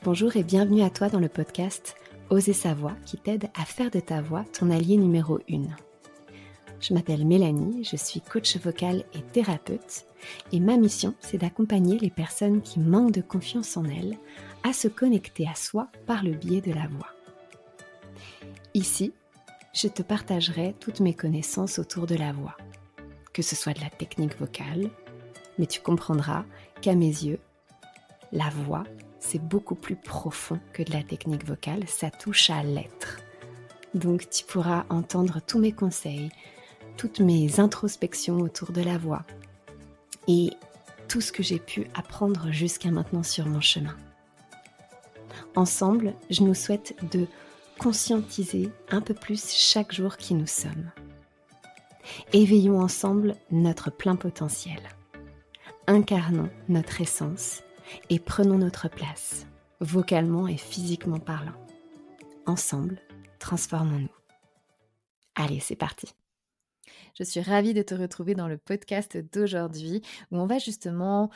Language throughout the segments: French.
Bonjour et bienvenue à toi dans le podcast Oser sa voix qui t'aide à faire de ta voix ton allié numéro 1. Je m'appelle Mélanie, je suis coach vocal et thérapeute et ma mission c'est d'accompagner les personnes qui manquent de confiance en elles à se connecter à soi par le biais de la voix. Ici, je te partagerai toutes mes connaissances autour de la voix, que ce soit de la technique vocale, mais tu comprendras qu'à mes yeux, la voix, c'est beaucoup plus profond que de la technique vocale, ça touche à l'être. Donc tu pourras entendre tous mes conseils, toutes mes introspections autour de la voix et tout ce que j'ai pu apprendre jusqu'à maintenant sur mon chemin. Ensemble, je nous souhaite de conscientiser un peu plus chaque jour qui nous sommes. Éveillons ensemble notre plein potentiel. Incarnons notre essence et prenons notre place, vocalement et physiquement parlant. Ensemble, transformons-nous. Allez, c'est parti. Je suis ravie de te retrouver dans le podcast d'aujourd'hui où on va justement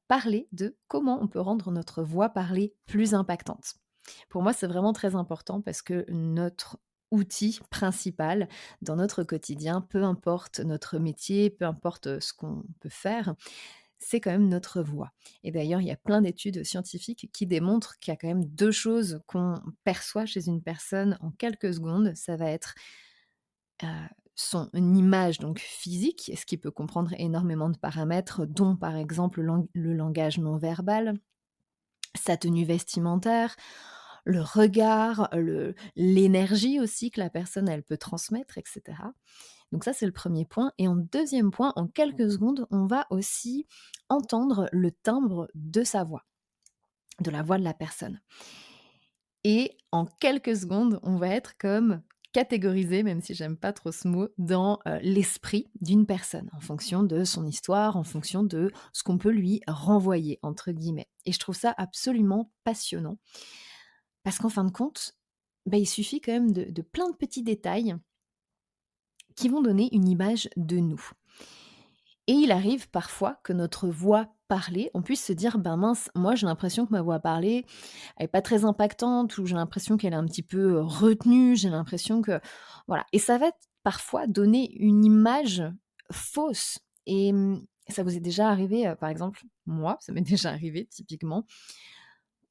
parler de comment on peut rendre notre voix parlée plus impactante. Pour moi, c'est vraiment très important parce que notre outil principal dans notre quotidien, peu importe notre métier, peu importe ce qu'on peut faire, c'est quand même notre voix. Et d'ailleurs, il y a plein d'études scientifiques qui démontrent qu'il y a quand même 2 choses qu'on perçoit chez une personne en quelques secondes. Ça va être, heu, son image donc physique, ce qui peut comprendre énormément de paramètres, dont par exemple le langage non verbal, sa tenue vestimentaire, le regard, l'énergie aussi que la personne elle peut transmettre et cetera. Donc ça, c'est le premier point et en deuxième point, en quelques secondes, on va aussi entendre le timbre de sa voix, de la voix de la personne et en quelques secondes, on va être comme catégorisé, même si j'aime pas trop ce mot, dans, l'esprit d'une personne, en fonction de son histoire, en fonction de ce qu'on peut lui «renvoyer» entre guillemets et je trouve ça absolument passionnant parce qu'en fin de compte, il suffit quand même de plein de petits détails qui vont donner une image de nous. Et il arrive parfois que notre voix parlée, on puisse se dire: «Ben mince, moi j'ai l'impression que ma voix parlée, elle est pas très impactante» ou «J'ai l'impression qu'elle est un petit peu, retenue, j'ai l'impression que» voilà et ça va parfois donner une image fausse et ça vous est déjà arrivé, par exemple, moi, ça m'est déjà arrivé typiquement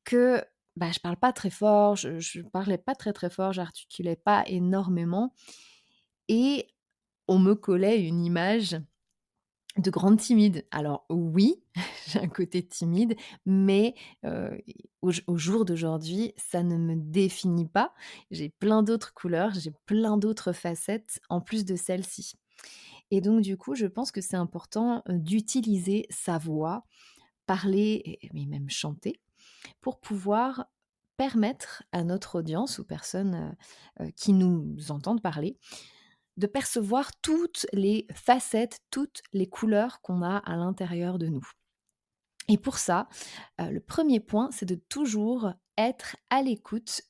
que, je parle pas très fort, je parlais pas très, très fort, j'articulais pas énormément et on me collait une image de grande timide. Alors oui, j'ai un côté timide, mais au jour d'aujourd'hui, ça ne me définit pas. J'ai plein d'autres couleurs, j'ai plein d'autres facettes en plus de celle-ci. Et donc du coup, je pense que c'est important, d'utiliser sa voix, parler et mais même chanter, pour pouvoir permettre à notre audience, aux personnes, qui nous entendent parler, de percevoir toutes les facettes, toutes les couleurs qu'on a à l'intérieur de nous. Et pour ça, le premier point, c'est de toujours être à l'écoute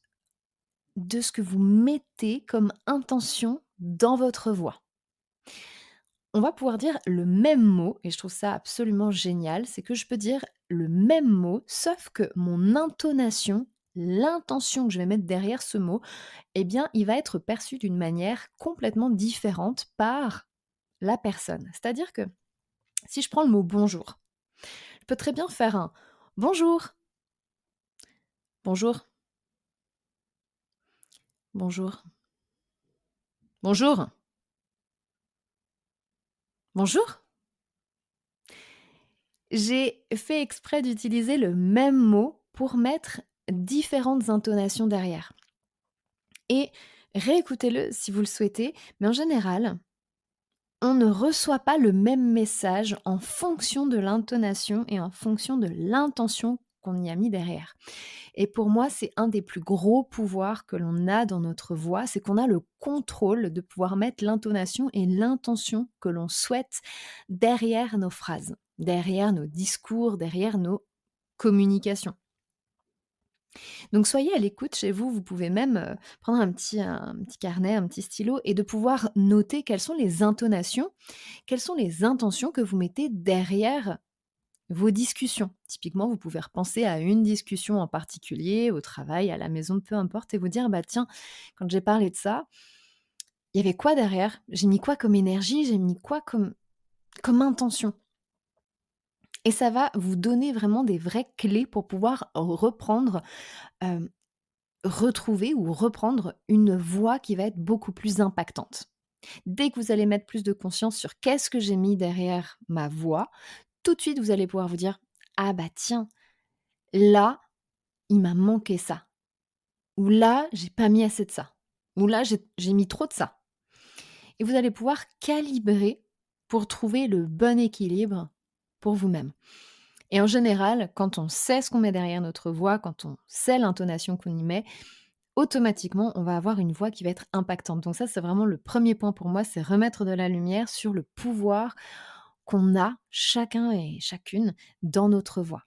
de ce que vous mettez comme intention dans votre voix. On va pouvoir dire le même mot et je trouve ça absolument génial, c'est que je peux dire le même mot, sauf que mon intonation, l'intention que je vais mettre derrière ce mot, eh bien, il va être perçu d'une manière complètement différente par la personne. C'est-à-dire que si je prends le mot bonjour, je peux très bien faire un bonjour, bonjour, bonjour, bonjour, bonjour. J'ai fait exprès d'utiliser le même mot pour mettre différentes intonations derrière. Et réécoutez-le si vous le souhaitez, mais en général, on ne reçoit pas le même message en fonction de l'intonation et en fonction de l'intention qu'on y a mis derrière. Et pour moi, c'est un des plus gros pouvoirs que l'on a dans notre voix, c'est qu'on a le contrôle de pouvoir mettre l'intonation et l'intention que l'on souhaite derrière nos phrases, derrière nos discours, derrière nos communications. Donc soyez à l'écoute chez vous, vous pouvez même, prendre un petit carnet, un petit stylo et de pouvoir noter quelles sont les intonations, quelles sont les intentions que vous mettez derrière vos discussions. Typiquement, vous pouvez repenser à une discussion en particulier, au travail, à la maison, peu importe, et vous dire, bah tiens, quand j'ai parlé de ça, il y avait quoi derrière? J'ai mis quoi comme énergie? J'ai mis quoi comme intention? Et ça va vous donner vraiment des vraies clés pour pouvoir reprendre, hem, retrouver ou reprendre une voix qui va être beaucoup plus impactante. Dès que vous allez mettre plus de conscience sur qu'est-ce que j'ai mis derrière ma voix, tout de suite vous allez pouvoir vous dire: «Ah bah tiens, là, il m'a manqué ça» ou «Là, j'ai pas mis assez de ça» ou «Là, j'ai mis trop de ça» et vous allez pouvoir calibrer pour trouver le bon équilibre pour vous-même. Et en général, quand on sait ce qu'on met derrière notre voix, quand on sait l'intonation qu'on y met, automatiquement, on va avoir une voix qui va être impactante. Donc ça, c'est vraiment le premier point pour moi, c'est remettre de la lumière sur le pouvoir qu'on a, chacun et chacune, dans notre voix.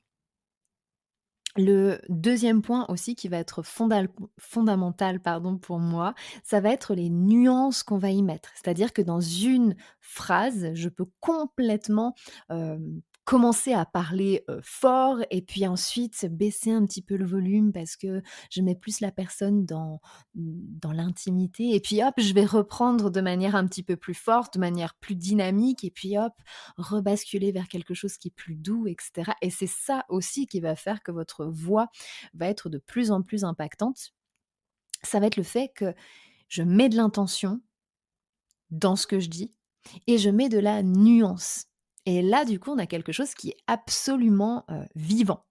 Le deuxième point aussi qui va être fondamental pour moi, ça va être les nuances qu'on va y mettre. C'est-à-dire que dans une phrase, je peux complètement, commencer à parler, fort et puis ensuite baisser un petit peu le volume parce que je mets plus la personne dans l'intimité et puis hop, je vais reprendre de manière un petit peu plus forte, de manière plus dynamique et puis hop, rebasculer vers quelque chose qui est plus doux et cetera et c'est ça aussi qui va faire que votre voix va être de plus en plus impactante. Ça va être le fait que je mets de l'intention dans ce que je dis et je mets de la nuance et là, du coup, on a quelque chose qui est absolument, vivant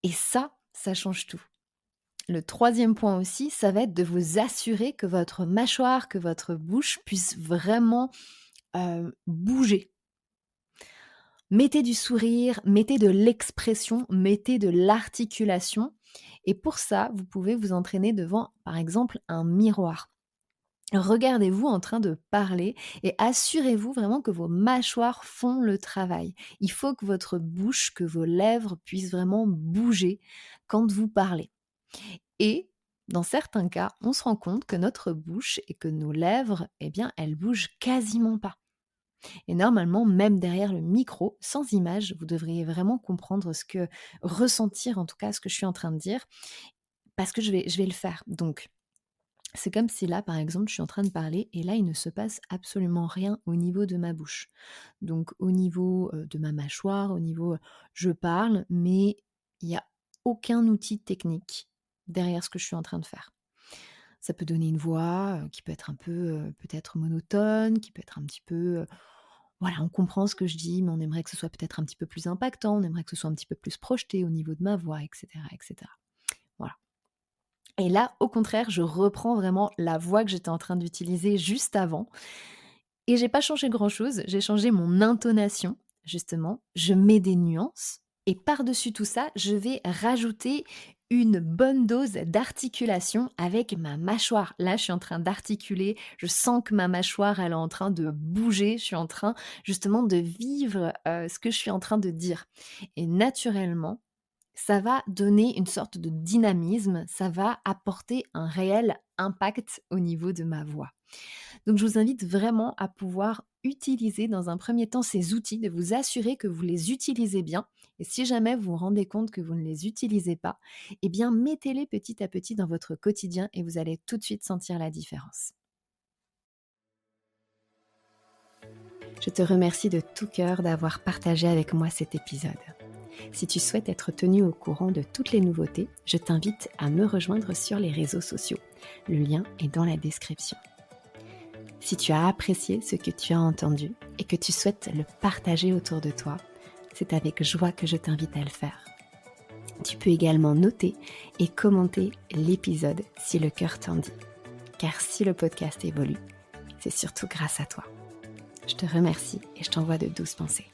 et ça change tout. Le troisième point aussi, ça va être de vous assurer que votre mâchoire, que votre bouche puisse vraiment, bouger. Mettez du sourire, mettez de l'expression, mettez de l'articulation et pour ça, vous pouvez vous entraîner devant, par exemple, un miroir. Regardez-vous en train de parler et assurez-vous vraiment que vos mâchoires font le travail. Il faut que votre bouche, que vos lèvres puissent vraiment bouger quand vous parlez. Et dans certains cas, on se rend compte que notre bouche et que nos lèvres, eh bien, elles bougent quasiment pas. Et normalement, même derrière le micro, sans image, vous devriez vraiment comprendre ressentir en tout cas ce que je suis en train de dire, parce que je vais le faire. Donc, c'est comme si là, par exemple, je suis en train de parler et là, il ne se passe absolument rien au niveau de ma bouche. Donc, au niveau de ma mâchoire, je parle, mais il n'y a aucun outil technique derrière ce que je suis en train de faire. Ça peut donner une voix qui peut être un peu peut-être monotone, qui peut être un petit peu voilà, on comprend ce que je dis, mais on aimerait que ce soit peut-être un petit peu plus impactant, on aimerait que ce soit un petit peu plus projeté au niveau de ma voix, et cetera, et cetera. Voilà. Et là, au contraire, je reprends vraiment la voix que j'étais en train d'utiliser juste avant et j'ai pas changé grand-chose, j'ai changé mon intonation, justement, je mets des nuances et par-dessus tout ça, je vais rajouter une bonne dose d'articulation avec ma mâchoire. Là, je suis en train d'articuler, je sens que ma mâchoire, elle est en train de bouger, je suis en train justement de vivre, ce que je suis en train de dire et naturellement, ça va donner une sorte de dynamisme, ça va apporter un réel impact au niveau de ma voix. Donc je vous invite vraiment à pouvoir utiliser dans un premier temps ces outils, de vous assurer que vous les utilisez bien. Et si jamais vous vous rendez compte que vous ne les utilisez pas, eh bien mettez-les petit à petit dans votre quotidien et vous allez tout de suite sentir la différence. Je te remercie de tout cœur d'avoir partagé avec moi cet épisode. Si tu souhaites être tenu au courant de toutes les nouveautés, je t'invite à me rejoindre sur les réseaux sociaux. Le lien est dans la description. Si tu as apprécié ce que tu as entendu et que tu souhaites le partager autour de toi, c'est avec joie que je t'invite à le faire. Tu peux également noter et commenter l'épisode si le cœur t'en dit. Car si le podcast évolue, c'est surtout grâce à toi. Je te remercie et je t'envoie de douces pensées.